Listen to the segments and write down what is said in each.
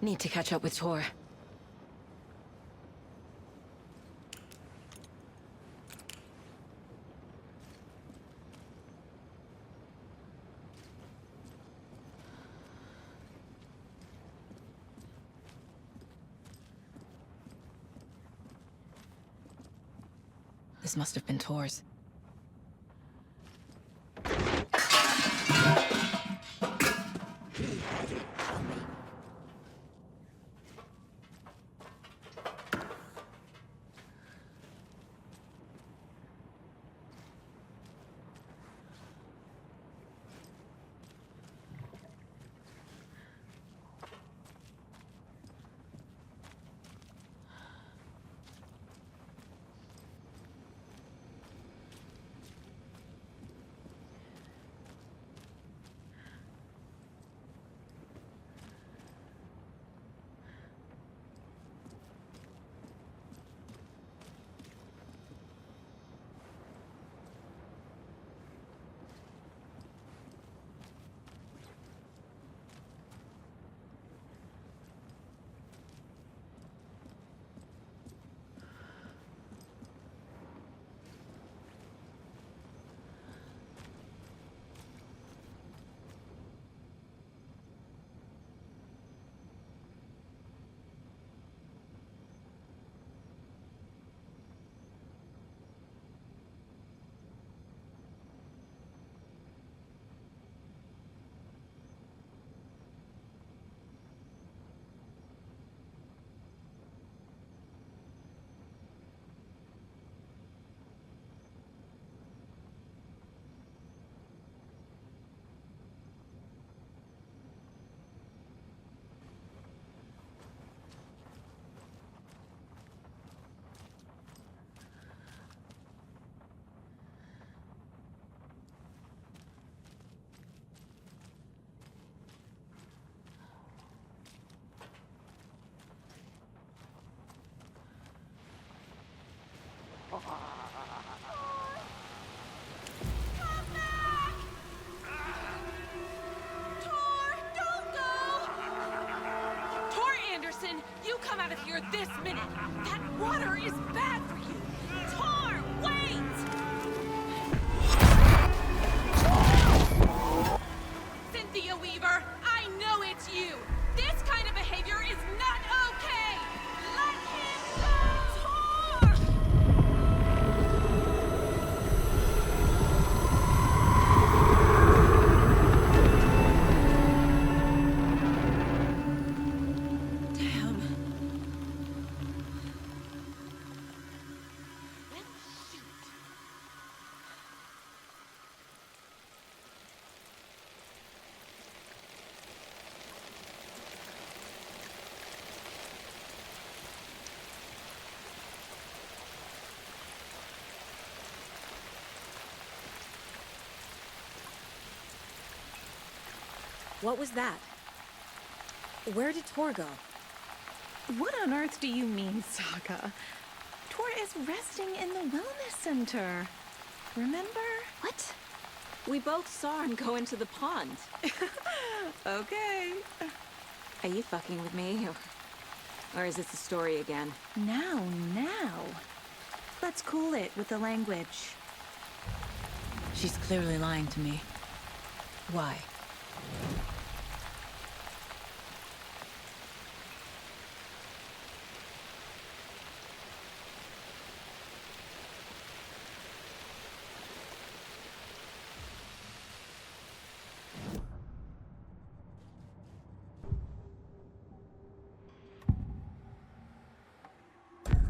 Need to catch up with Tor. This must have been Tor's. You come out of here this minute! That water is bad for you! Tor, wait! Cynthia Weaver, I know it's you! This kind of behavior is not okay! Let him go! Tor! What was that? Where did Tor go? What on earth do you mean, Saga? Tor is resting in the wellness center. Remember? What? We both saw him go into the pond. Okay. Are you fucking with me? Or is this a story again? Now. Let's cool it with the language. She's clearly lying to me. Why?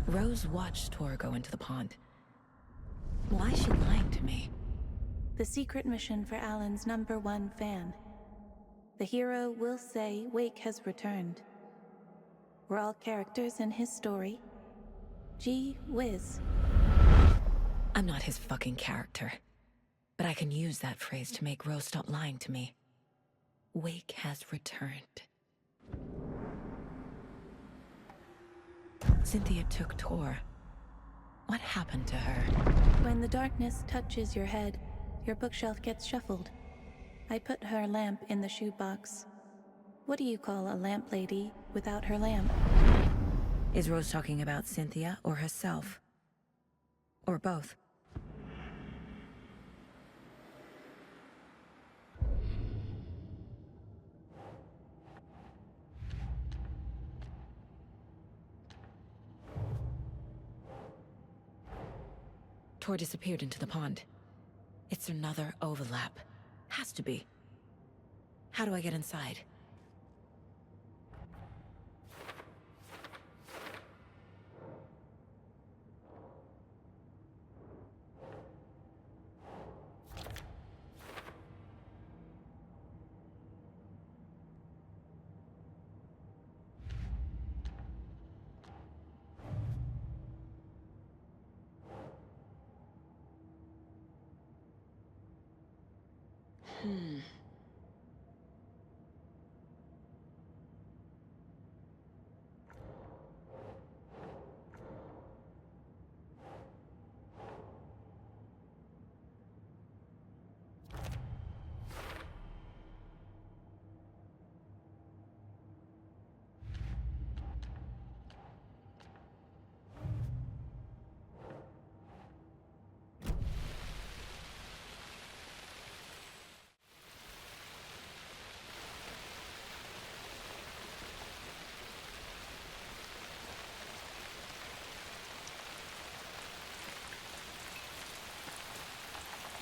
Rose watched Tor go into the pond. Why is she lying to me? The secret mission for Alan's #1 fan. The hero will say Wake has returned. We're all characters in his story. Gee whiz. I'm not his fucking character. But I can use that phrase to make Rose stop lying to me. Wake has returned. Cynthia took Tor. What happened to her? When the darkness touches your head, your bookshelf gets shuffled. I put her lamp in the shoebox. What do you call a lamp lady without her lamp? Is Rose talking about Cynthia or herself? Or both? Tor disappeared into the pond. It's another overlap. Has to be. How do I get inside?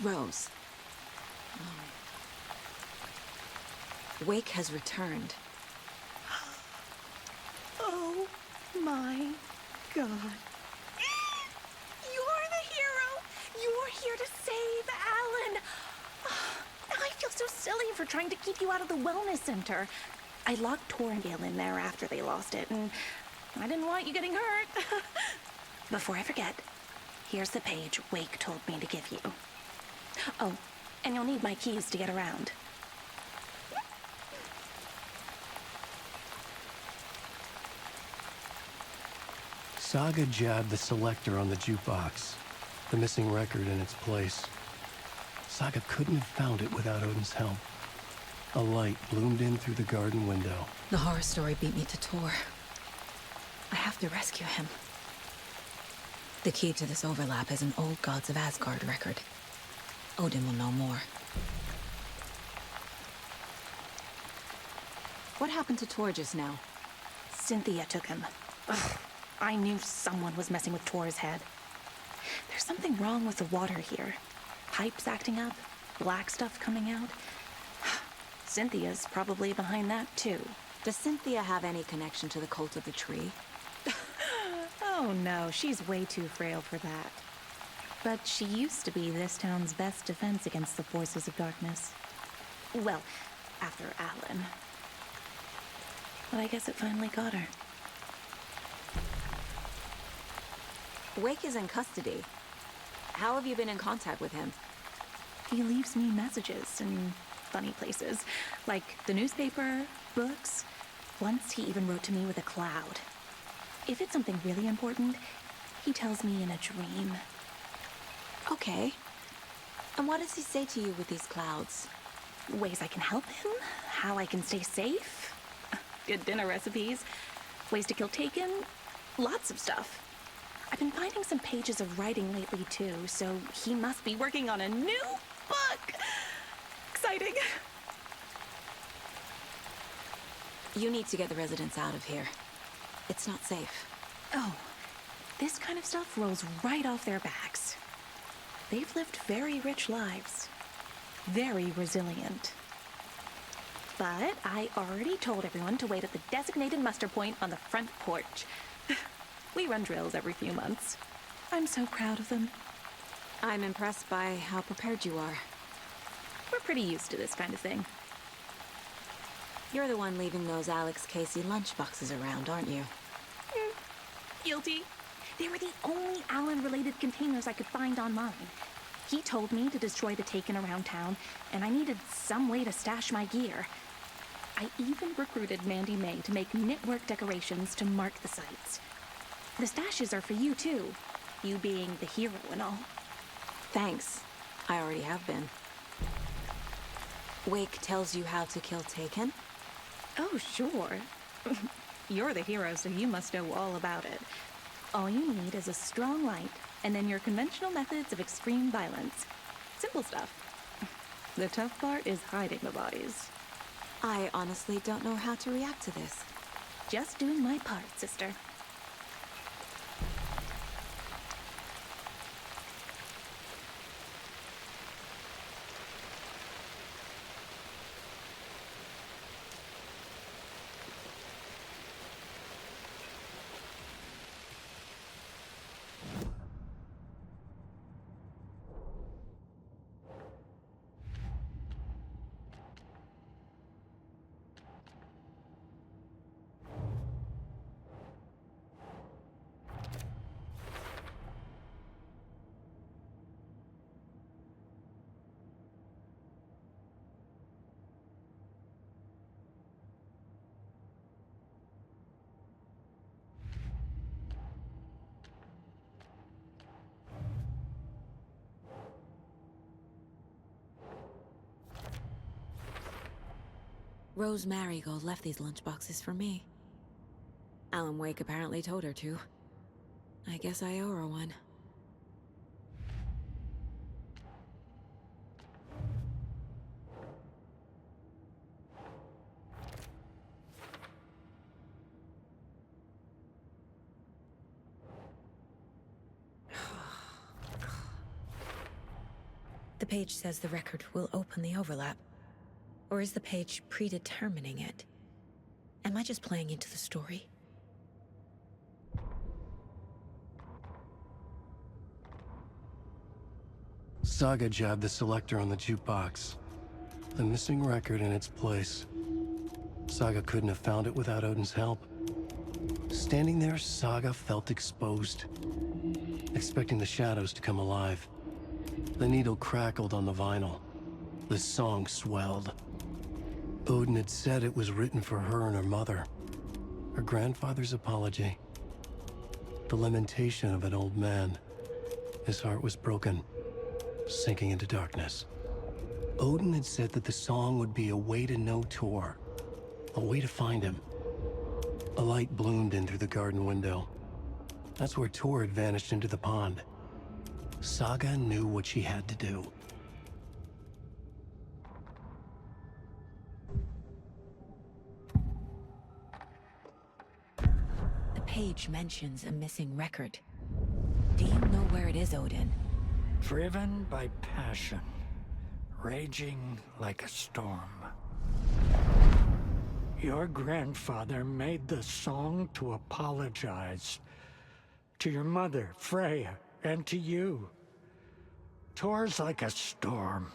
Rose. Wake has returned. Oh my god. You're the hero! You're here to save Alan! I feel so silly for trying to keep you out of the wellness center. I locked Torringale in there after they lost it, and I didn't want you getting hurt. Before I forget, here's the page Wake told me to give you. Oh, and you'll need my keys to get around. Saga jabbed the selector on the jukebox, the missing record in its place. Saga couldn't have found it without Odin's help. A light bloomed in through the garden window. The horror story beat me to Tor. I have to rescue him. The key to this overlap is an old Gods of Asgard record. Odin will know more. What happened to Tor just now? Cynthia took him. Ugh, I knew someone was messing with Tor's head. There's something wrong with the water here. Pipes acting up, black stuff coming out. Cynthia's probably behind that too. Does Cynthia have any connection to the cult of the tree? Oh no, she's way too frail for that. But she used to be this town's best defense against the forces of darkness. Well, after Alan. But I guess it finally got her. Wake is in custody. How have you been in contact with him? He leaves me messages in funny places, like the newspaper, books. Once he even wrote to me with a cloud. If it's something really important, he tells me in a dream. Okay. And what does he say to you with these clouds? Ways I can help him, how I can stay safe, good dinner recipes, ways to kill Taken, lots of stuff. I've been finding some pages of writing lately too, so he must be working on a new book. Exciting. You need to get the residents out of here. It's not safe. Oh, this kind of stuff rolls right off their backs. They've lived very rich lives. Very resilient. But I already told everyone to wait at the designated muster point on the front porch. We run drills every few months. I'm so proud of them. I'm impressed by how prepared you are. We're pretty used to this kind of thing. You're the one leaving those Alex Casey lunchboxes around, aren't you? Guilty. They were the only Alan-related containers I could find online. He told me to destroy the Taken around town, and I needed some way to stash my gear. I even recruited Mandy May to make knitwork decorations to mark the sites. The stashes are for you, too. You being the hero and all. Thanks. I already have been. Wake tells you how to kill Taken? Oh, sure. You're the hero, so you must know all about it. All you need is a strong light, and then your conventional methods of extreme violence. Simple stuff. The tough part is hiding the bodies. I honestly don't know how to react to this. Just doing my part, sister. Rose Marigold left these lunchboxes for me. Alan Wake apparently told her to. I guess I owe her one. The page says the record will open the overlap. Or is the page predetermining it? Am I just playing into the story? Saga jabbed the selector on the jukebox. The missing record in its place. Saga couldn't have found it without Odin's help. Standing there, Saga felt exposed, expecting the shadows to come alive. The needle crackled on the vinyl. The song swelled. Odin had said it was written for her and her mother. Her grandfather's apology. The lamentation of an old man. His heart was broken, sinking into darkness. Odin had said that the song would be a way to know Tor, a way to find him. A light bloomed in through the garden window. That's where Tor had vanished into the pond. Saga knew what she had to do. The page mentions a missing record. Do you know where it is, Odin? Driven by passion, raging like a storm. Your grandfather made the song to apologize. To your mother, Freya, and to you. Tor's like a storm.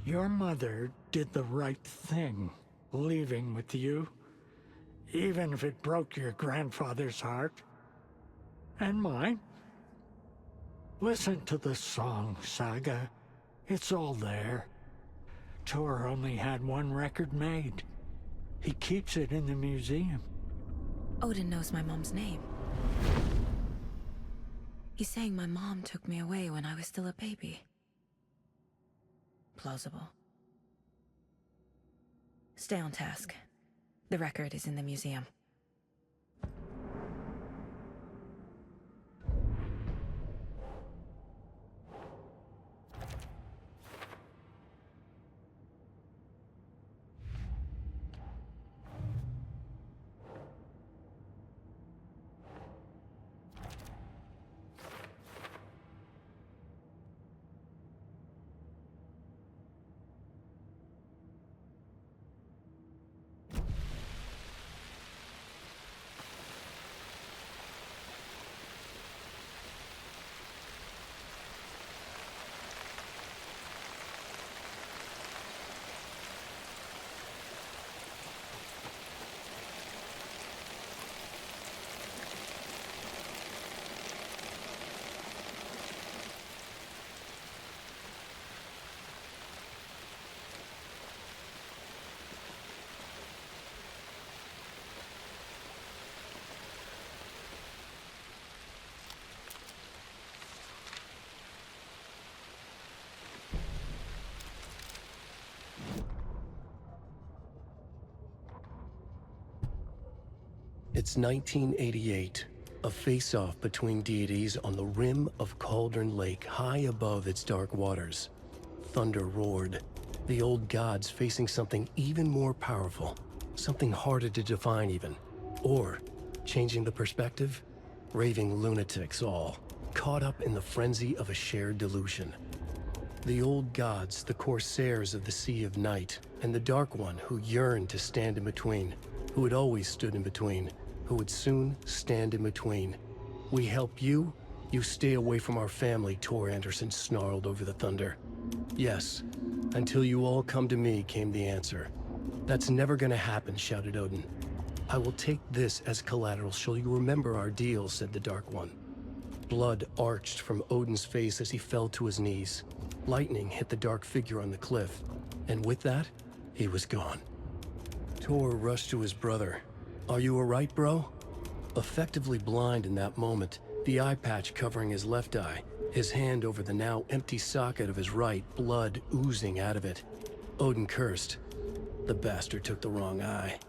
Your mother did the right thing, leaving with you. Even if it broke your grandfather's heart. And mine. Listen to the song, Saga. It's all there. Tor only had one record made. He keeps it in the museum. Odin knows my mom's name. He's saying my mom took me away when I was still a baby. Plausible. Stay on task. The record is in the museum. It's 1988, a face-off between deities on the rim of Cauldron Lake, high above its dark waters. Thunder roared, the old gods facing something even more powerful, something harder to define even. Or, changing the perspective, raving lunatics all, caught up in the frenzy of a shared delusion. The old gods, the corsairs of the Sea of Night, and the Dark One who yearned to stand in between, who had always stood in between, who would soon stand in between. We help you, you stay away from our family, Tor Anderson snarled over the thunder. Yes, until you all come to me, came the answer. That's never gonna happen, shouted Odin. I will take this as collateral, shall you remember our deal, said the Dark One. Blood arched from Odin's face as he fell to his knees. Lightning hit the dark figure on the cliff, and with that, he was gone. Tor rushed to his brother. Are you alright, bro? Effectively blind in that moment, the eye patch covering his left eye, his hand over the now empty socket of his right, blood oozing out of it. Odin cursed. The bastard took the wrong eye.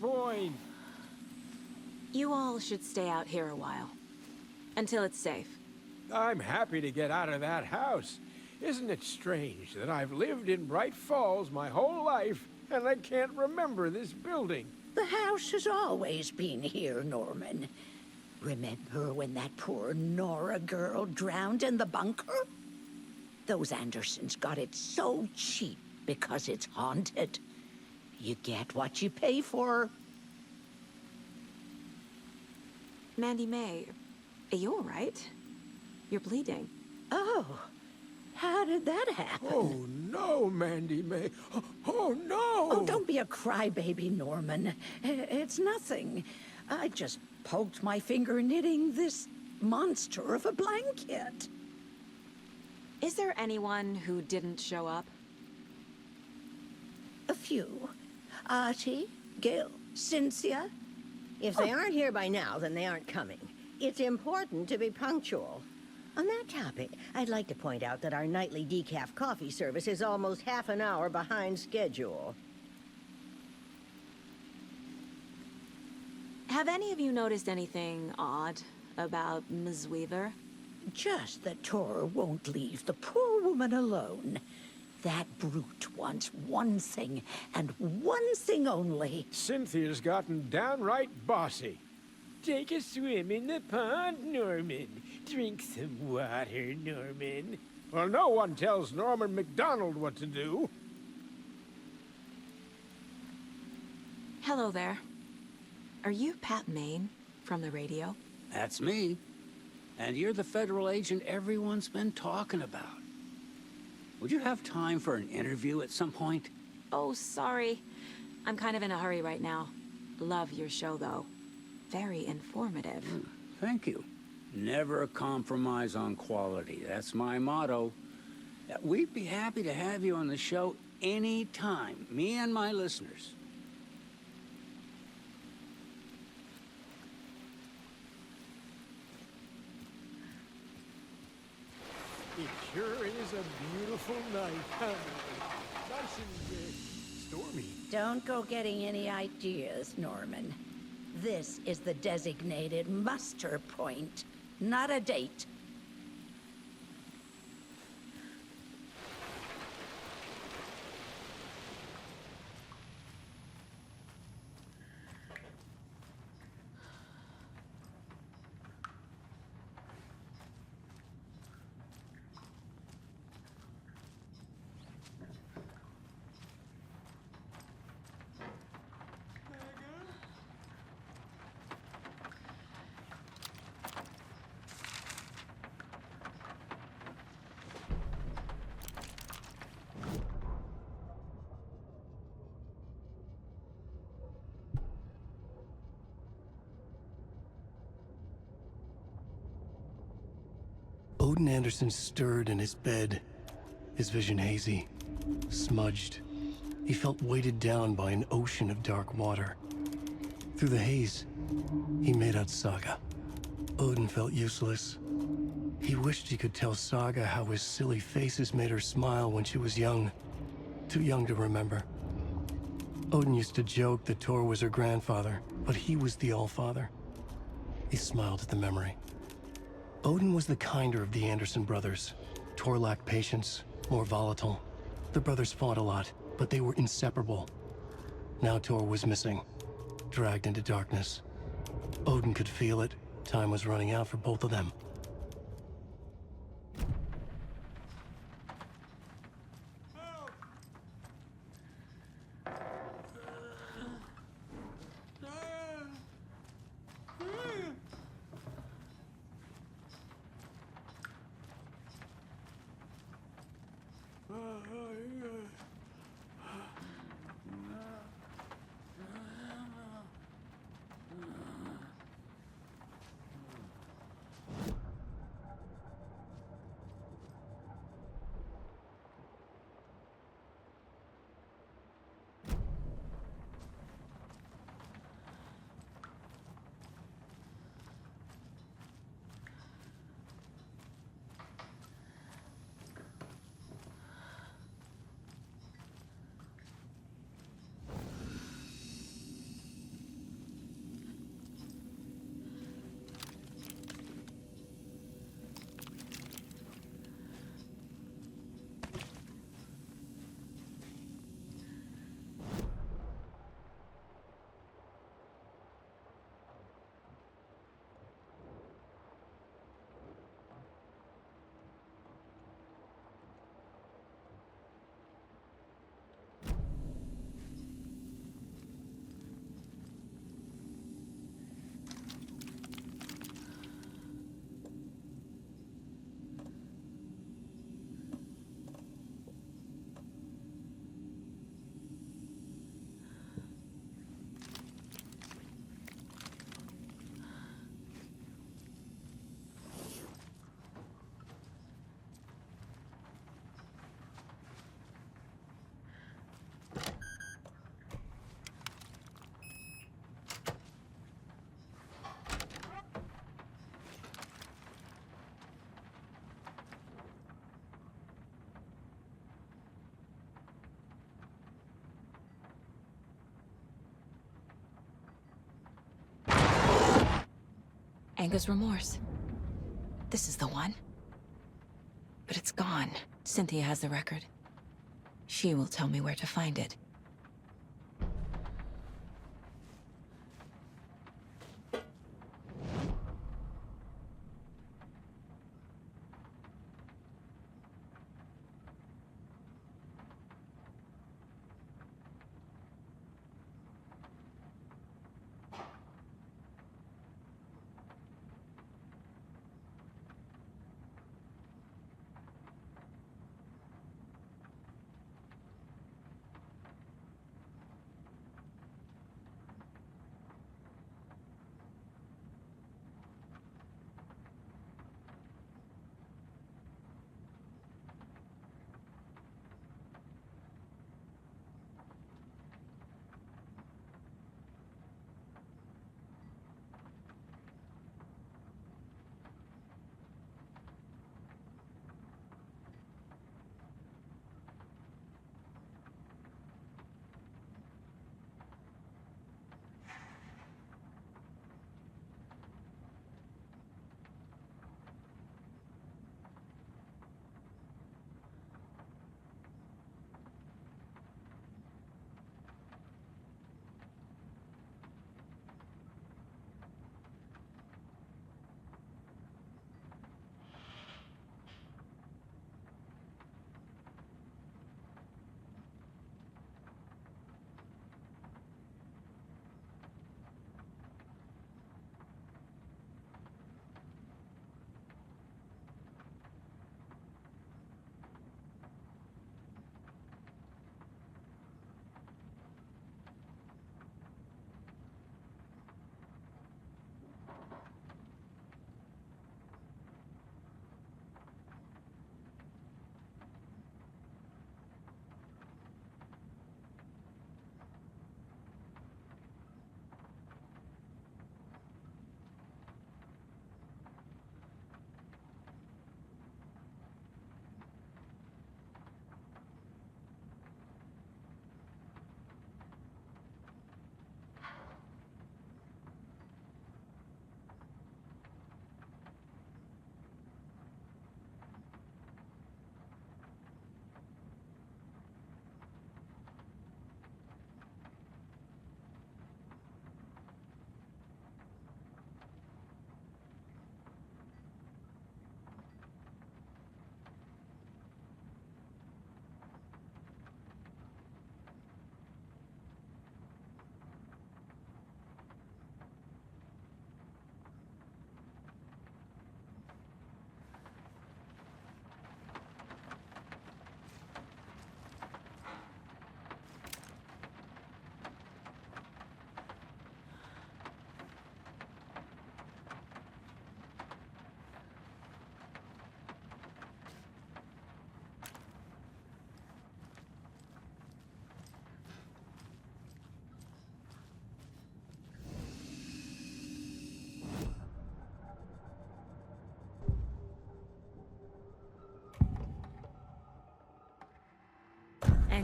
Point. You all should stay out here a while. Until it's safe. I'm happy to get out of that house. Isn't it strange that I've lived in Bright Falls my whole life and I can't remember this building? The house has always been here, Norman. Remember when that poor Nora girl drowned in the bunker? Those Andersons got it so cheap because it's haunted. You get what you pay for. Mandy May, are you all right? You're bleeding. Oh, how did that happen? Oh no, Mandy May. Oh no! Oh, don't be a crybaby, Norman. It's nothing. I just poked my finger knitting this monster of a blanket. Is there anyone who didn't show up? A few. Artie, Gil, Cynthia. If they aren't here by now, then they aren't coming. It's important to be punctual. On that topic, I'd like to point out that our nightly decaf coffee service is almost half an hour behind schedule. Have any of you noticed anything odd about Ms. Weaver? Just that Tor won't leave the poor woman alone. That brute wants one thing, and one thing only. Cynthia's gotten downright bossy. Take a swim in the pond, Norman. Drink some water, Norman. Well, no one tells Norman MacDonald what to do. Hello there. Are you Pat Maine from the radio? That's me. And you're the federal agent everyone's been talking about. Would you have time for an interview at some point? Oh, sorry. I'm kind of in a hurry right now. Love your show, though. Very informative. Thank you. Never compromise on quality. That's my motto. We'd be happy to have you on the show anytime, me and my listeners. It sure is a beautiful night, huh? Stormy. Don't go getting any ideas, Norman. This is the designated muster point, not a date. Odin Anderson stirred in his bed, his vision hazy, smudged. He felt weighted down by an ocean of dark water. Through the haze, he made out Saga. Odin felt useless. He wished he could tell Saga how his silly faces made her smile when she was young. Too young to remember. Odin used to joke that Tor was her grandfather, but he was the Allfather. He smiled at the memory. Odin was the kinder of the Anderson brothers. Tor lacked patience, more volatile. The brothers fought a lot, but they were inseparable. Now Tor was missing, dragged into darkness. Odin could feel it. Time was running out for both of them. Anga's Remorse. This is the one. But it's gone. Cynthia has the record. She will tell me where to find it.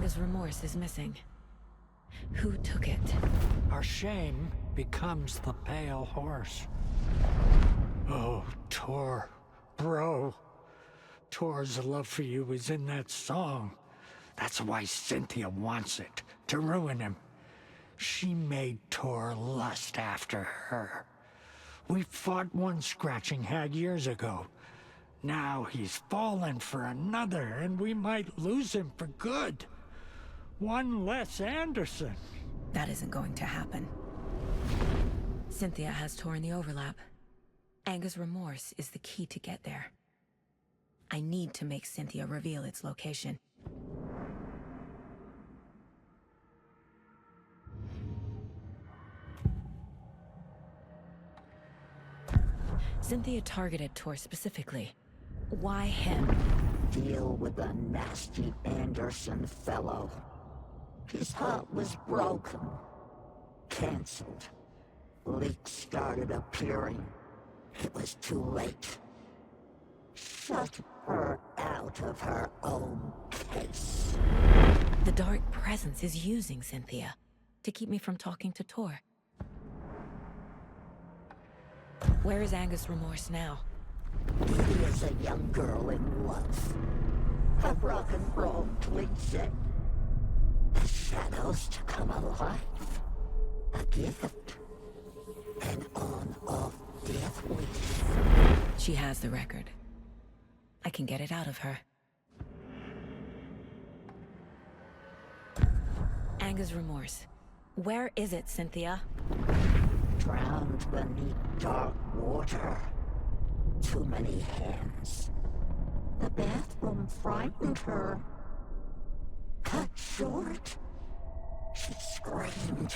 Anga's Remorse is missing. Who took it? Our shame becomes the pale horse. Oh, Tor. Bro. Tor's love for you is in that song. That's why Cynthia wants it, to ruin him. She made Tor lust after her. We fought one scratching hag years ago. Now he's fallen for another, and we might lose him for good. One less Anderson. That isn't going to happen. Cynthia has Tor in the overlap. Anga's Remorse is the key to get there. I need to make Cynthia reveal its location. Cynthia targeted Tor specifically. Why him? Deal with the nasty Anderson fellow. His heart was broken. Cancelled. Leaks started appearing. It was too late. Shut her out of her own case. The Dark Presence is using Cynthia to keep me from talking to Tor. Where is Anga's Remorse now? He is a young girl in love. A rock and roll cliche. The shadows to come alive. A gift. An on-off death wish. She has the record. I can get it out of her. Anga's Remorse. Where is it, Cynthia? Drowned beneath dark water. Too many hands. The bathroom frightened her. Cut short. She screamed.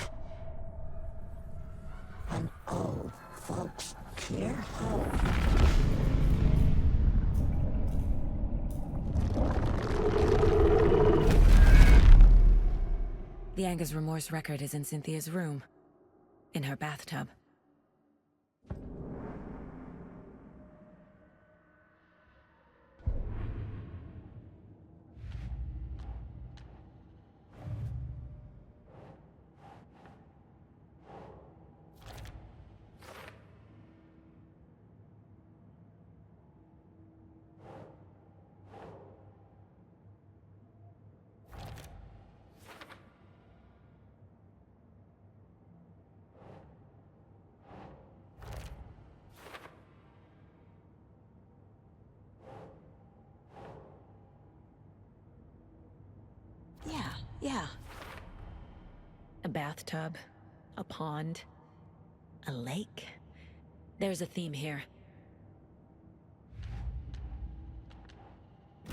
An old folks' care home. The Anga's Remorse record is in Cynthia's room. In her bathtub. Yeah. A bathtub, a pond, a lake. There's a theme here.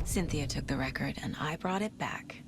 Cynthia took the record and I brought it back.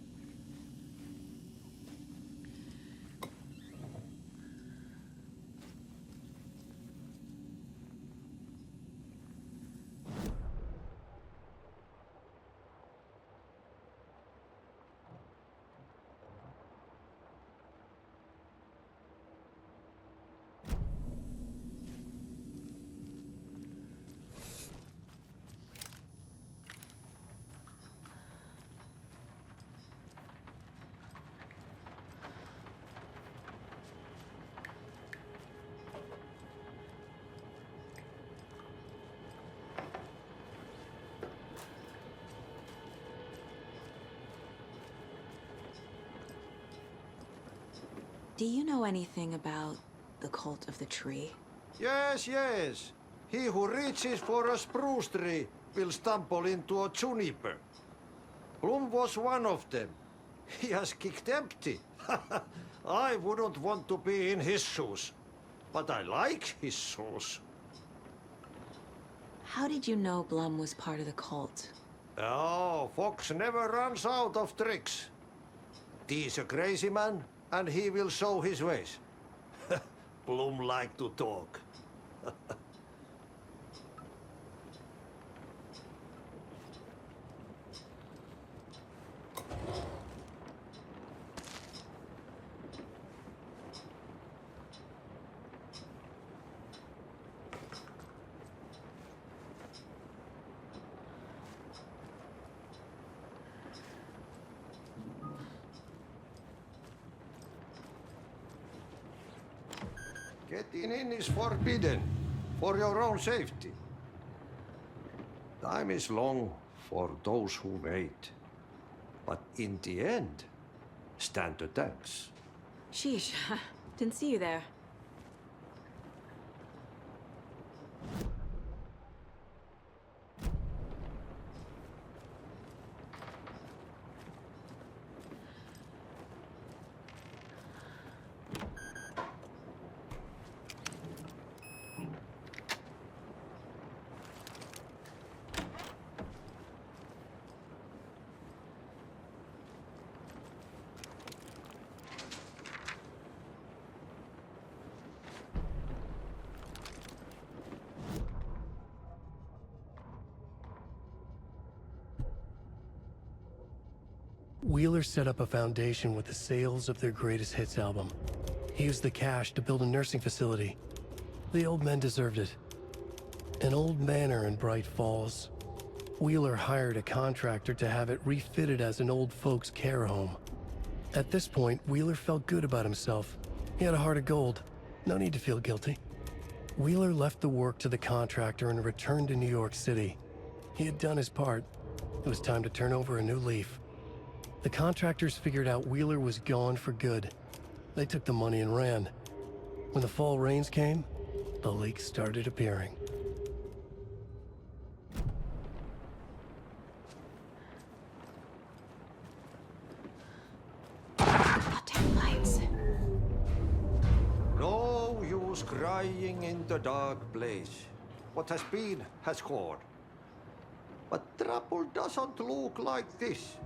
Do you know anything about the Cult of the Tree? Yes, yes. He who reaches for a spruce tree will stumble into a juniper. Bloom was one of them. He has kicked empty. I wouldn't want to be in his shoes. But I like his shoes. How did you know Blum was part of the cult? Oh, Fox never runs out of tricks. He's a crazy man, and he will show his ways. Bloom like to talk. Getting in is forbidden, for your own safety. Time is long for those who wait. But in the end, stand the thanks. Sheesh, didn't see you there. Wheeler set up a foundation with the sales of their greatest hits album. He used the cash to build a nursing facility. The old men deserved it. An old manor in Bright Falls. Wheeler hired a contractor to have it refitted as an old folks' care home. At this point, Wheeler felt good about himself. He had a heart of gold. No need to feel guilty. Wheeler left the work to the contractor and returned to New York City. He had done his part. It was time to turn over a new leaf. The contractors figured out Wheeler was gone for good. They took the money and ran. When the fall rains came, the leaks started appearing. Goddamn lights. No use crying in the dark place. What has been has gone. But trouble doesn't look like this.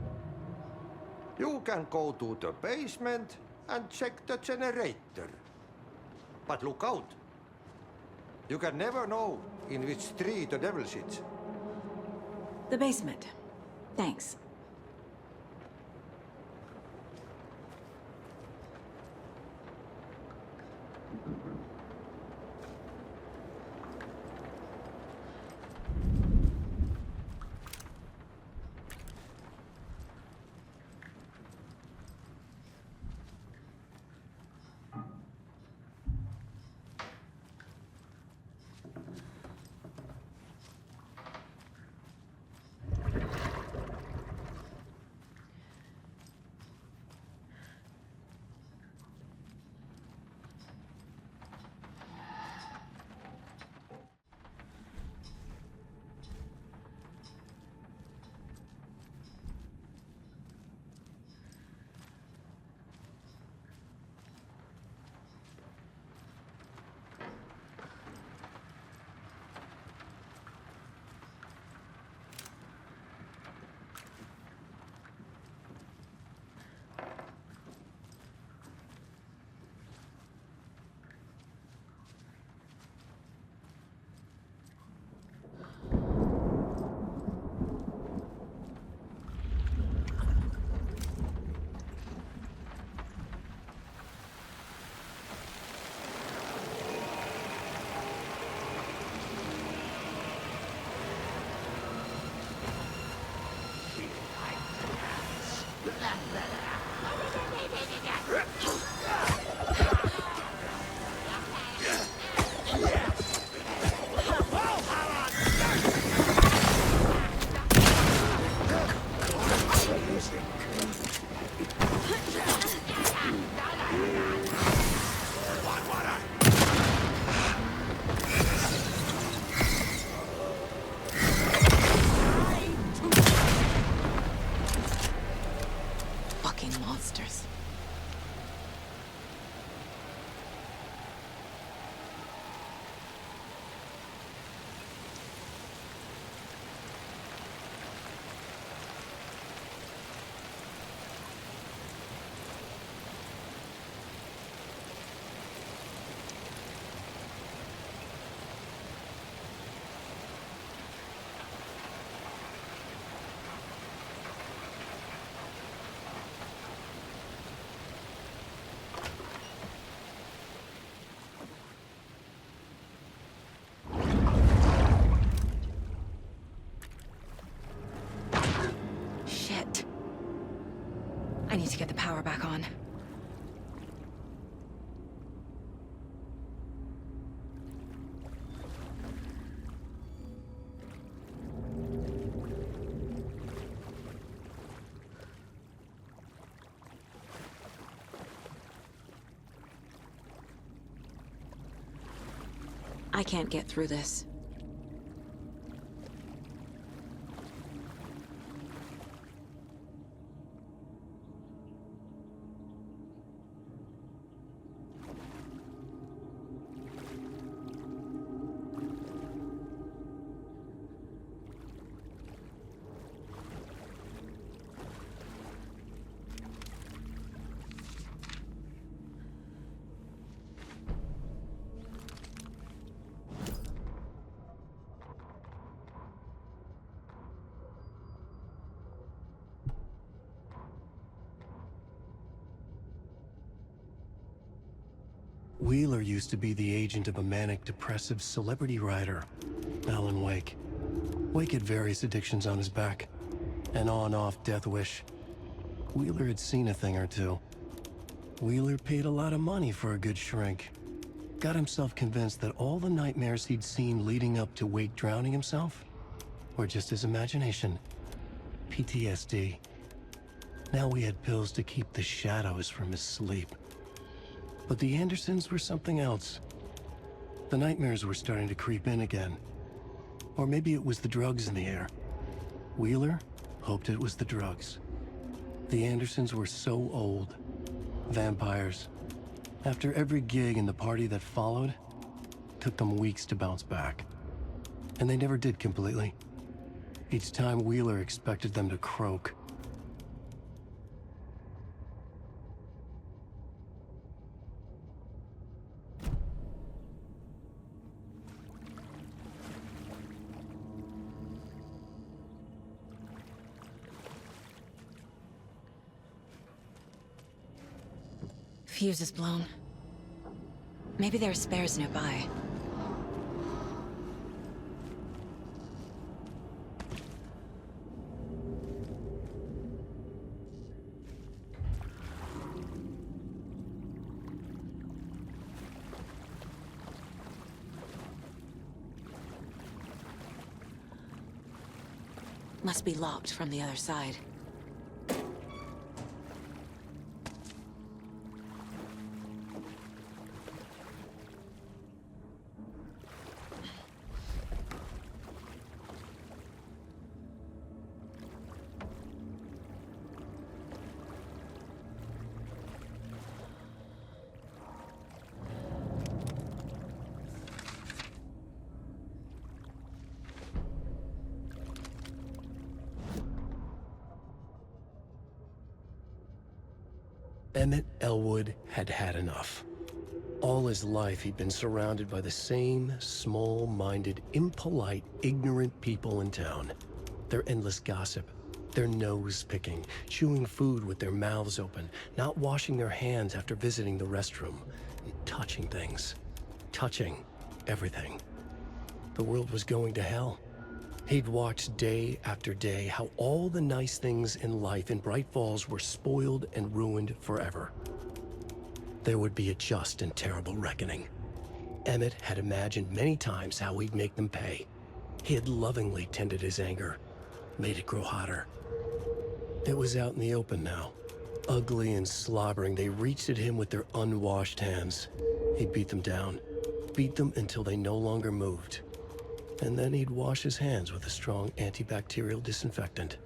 You can go to the basement and check the generator. But look out. You can never know in which tree the devil sits. The basement. Thanks. Monsters. I need to get the power back on. I can't get through this. Wheeler used to be the agent of a manic-depressive celebrity writer, Alan Wake. Wake had various addictions on his back. An on-off death wish. Wheeler had seen a thing or two. Wheeler paid a lot of money for a good shrink. Got himself convinced that all the nightmares he'd seen leading up to Wake drowning himself were just his imagination. PTSD. Now we had pills to keep the shadows from his sleep. But the Andersons were something else. The nightmares were starting to creep in again. Or maybe it was the drugs in the air. Wheeler hoped it was the drugs. The Andersons were so old. Vampires. After every gig and the party that followed, took them weeks to bounce back. And they never did completely. Each time Wheeler expected them to croak. Fuse is blown. Maybe there are spares nearby. Must be locked from the other side. Emmett Elwood had had enough. All his life, he'd been surrounded by the same small-minded, impolite, ignorant people in town. Their endless gossip, their nose-picking, chewing food with their mouths open, not washing their hands after visiting the restroom, and touching things. Touching everything. The world was going to hell. He'd watched day after day how all the nice things in life in Bright Falls were spoiled and ruined forever. There would be a just and terrible reckoning. Emmett had imagined many times how he'd make them pay. He had lovingly tended his anger, made it grow hotter. It was out in the open now. Ugly and slobbering, they reached at him with their unwashed hands. He'd beat them down, beat them until they no longer moved. And then he'd wash his hands with a strong antibacterial disinfectant.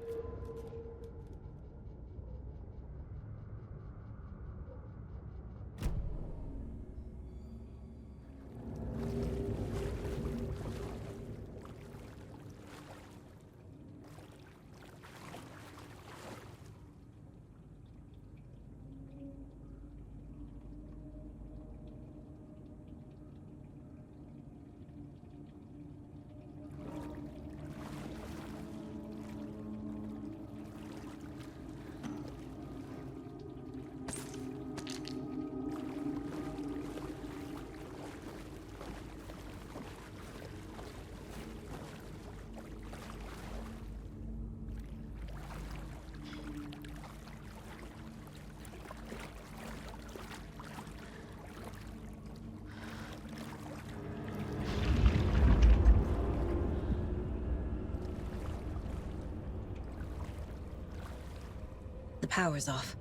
The power's off.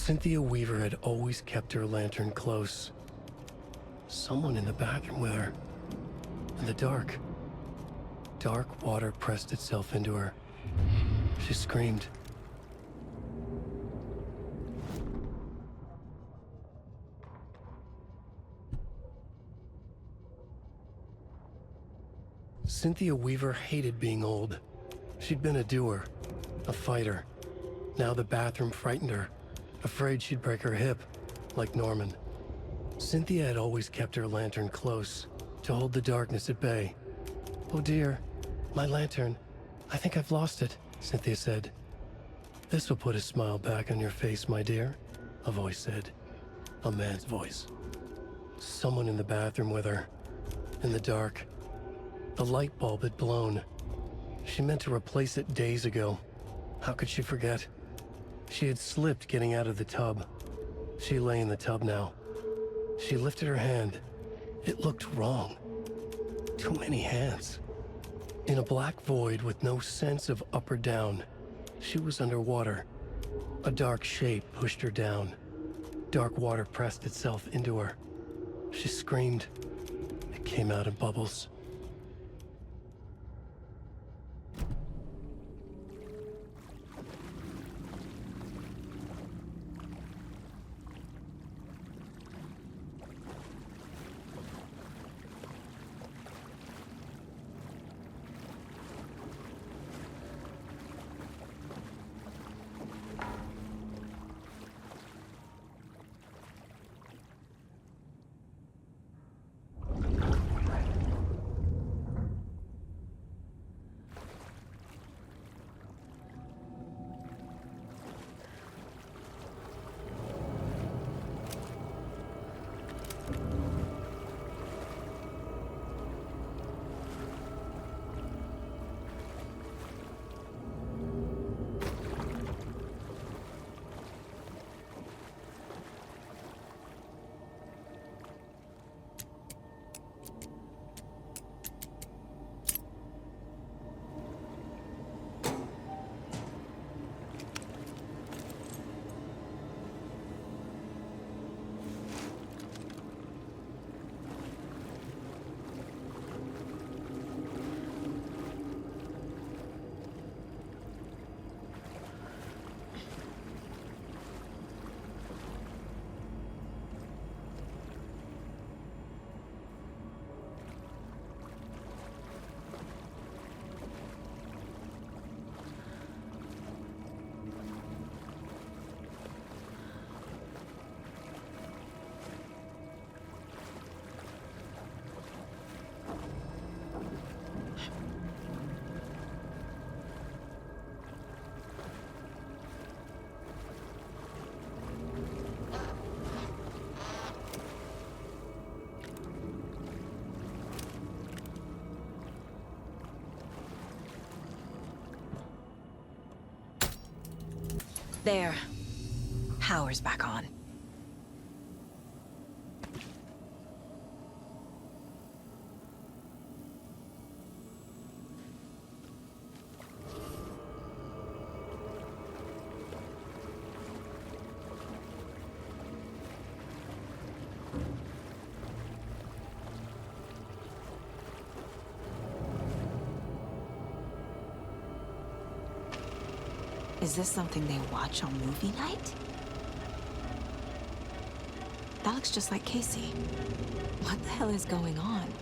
Cynthia Weaver had always kept her lantern close. Someone in the bathroom with her. In the dark. Dark water pressed itself into her. She screamed. Cynthia Weaver hated being old. She'd been a doer, a fighter. Now the bathroom frightened her, afraid she'd break her hip, like Norman. Cynthia had always kept her lantern close, to hold the darkness at bay. "Oh dear, my lantern. I think I've lost it," Cynthia said. "This will put a smile back on your face, my dear," a voice said. A man's voice. Someone in the bathroom with her. In the dark. The light bulb had blown. She meant to replace it days ago. How could she forget? She had slipped getting out of the tub. She lay in the tub now. She lifted her hand. It looked wrong. Too many hands. In a black void with no sense of up or down, she was underwater. A dark shape pushed her down. Dark water pressed itself into her. She screamed. It came out in bubbles. There. Power's back on. Is this something they watch on movie night? That looks just like Casey. What the hell is going on?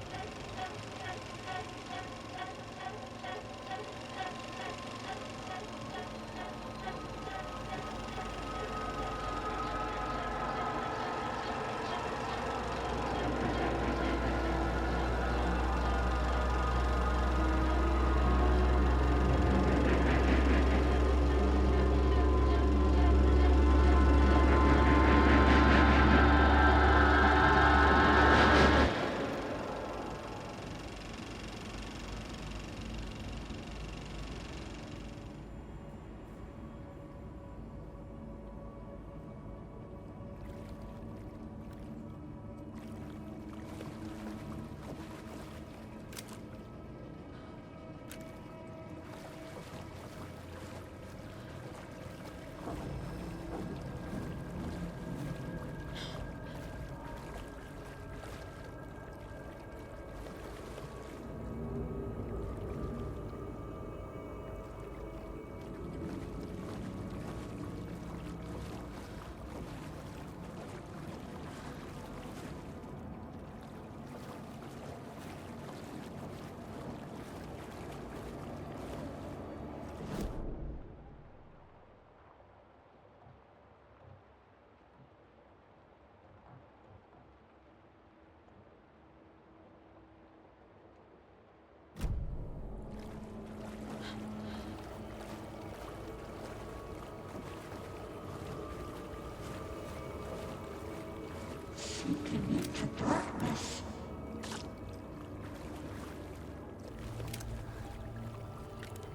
sinking into darkness.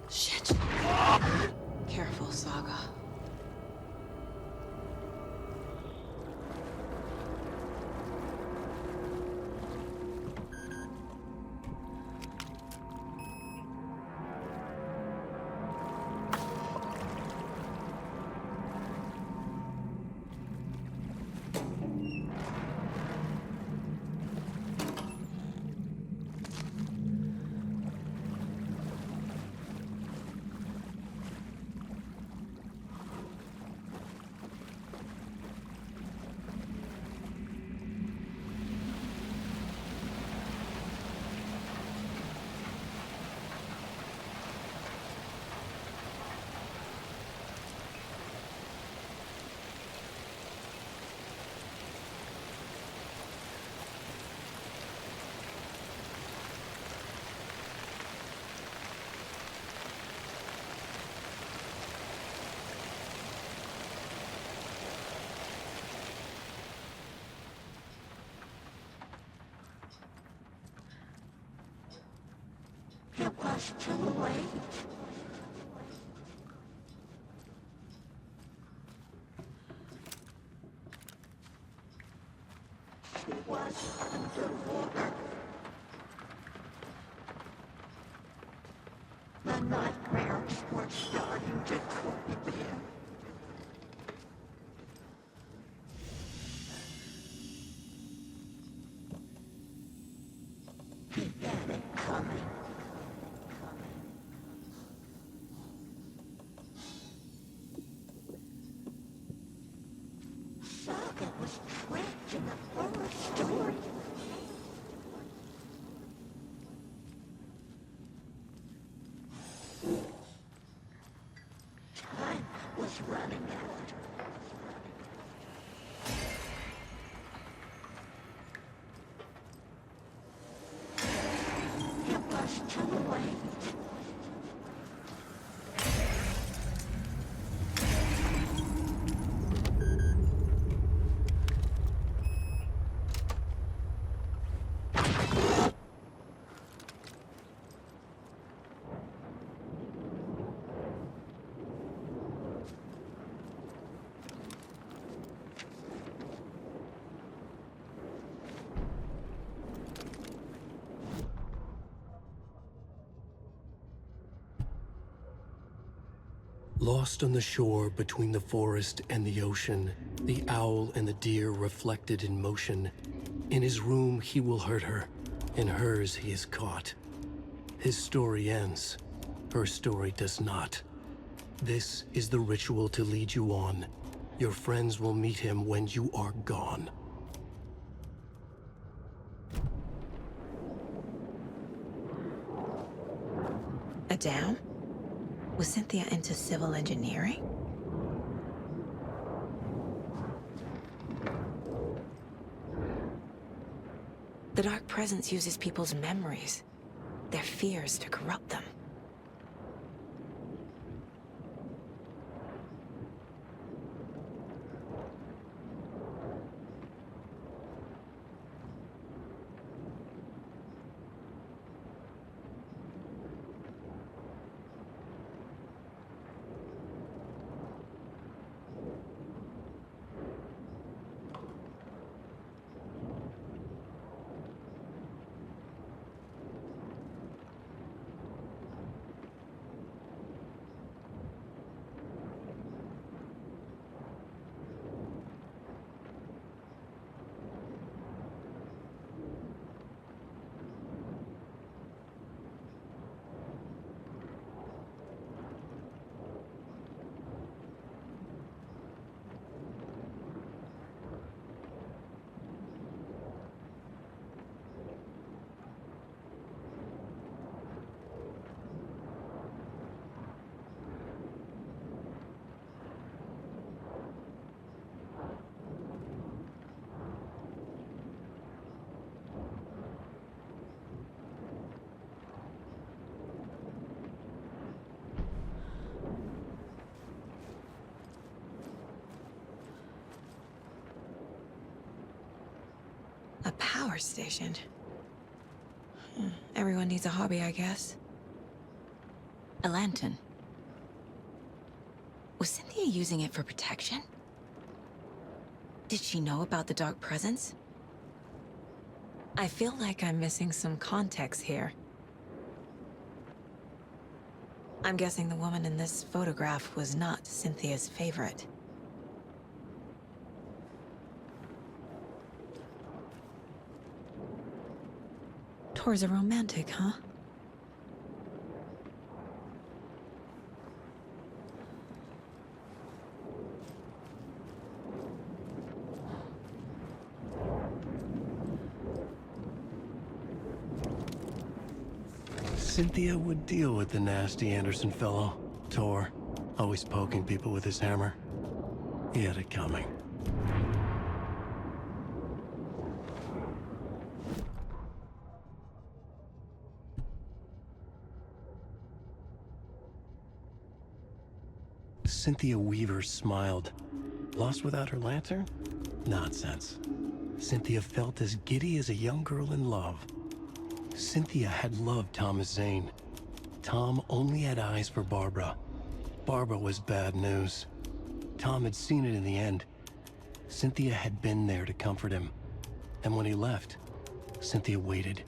Shit. Careful, Saga. It was too late. She was underwater. The nightmares were starting to creep in. He had it coming. Saga was trapped in a horror story. Time was running out. It was too late. Lost on the shore between the forest and the ocean, the owl and the deer reflected in motion. In his room he will hurt her, in hers he is caught. His story ends, her story does not. This is the ritual to lead you on. Your friends will meet him when you are gone. A dam? Was Cynthia into civil engineering? The Dark Presence uses people's memories, their fears to corrupt them. A power station. Everyone needs a hobby, I guess. A lantern. Was Cynthia using it for protection? Did she know about the dark presence? I feel like I'm missing some context here. I'm guessing the woman in this photograph was not Cynthia's favorite. Tor's a romantic, huh? Cynthia would deal with the nasty Anderson fellow, Tor, always poking people with his hammer. He had it coming. Cynthia Weaver smiled. Lost without her lantern? Nonsense. Cynthia felt as giddy as a young girl in love. Cynthia had loved Thomas Zane. Tom only had eyes for Barbara. Barbara was bad news. Tom had seen it in the end. Cynthia had been there to comfort him. And when he left, Cynthia waited.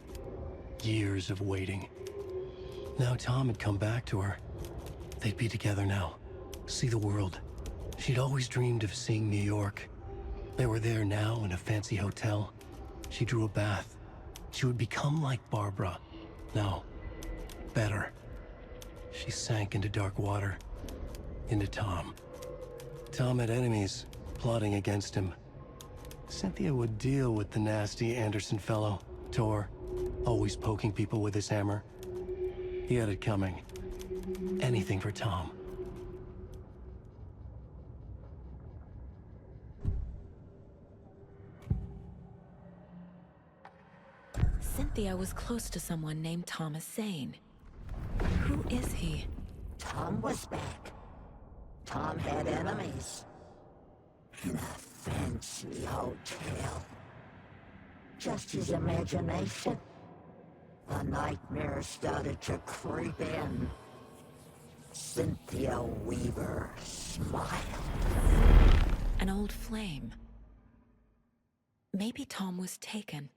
Years of waiting. Now Tom had come back to her. They'd be together now. See the world. She'd always dreamed of seeing New York. They were there now in a fancy hotel. She drew a bath. She would become like Barbara. No, better. She sank into dark water. Into Tom. Tom had enemies plotting against him. Cynthia would deal with the nasty Anderson fellow, Tor, always poking people with his hammer. He had it coming. Anything for Tom. Cynthia was close to someone named Thomas Zane. Who is he? Tom was back. Tom had enemies. In a fancy hotel. Just his imagination. The nightmare started to creep in. Cynthia Weaver smiled. An old flame. Maybe Tom was taken.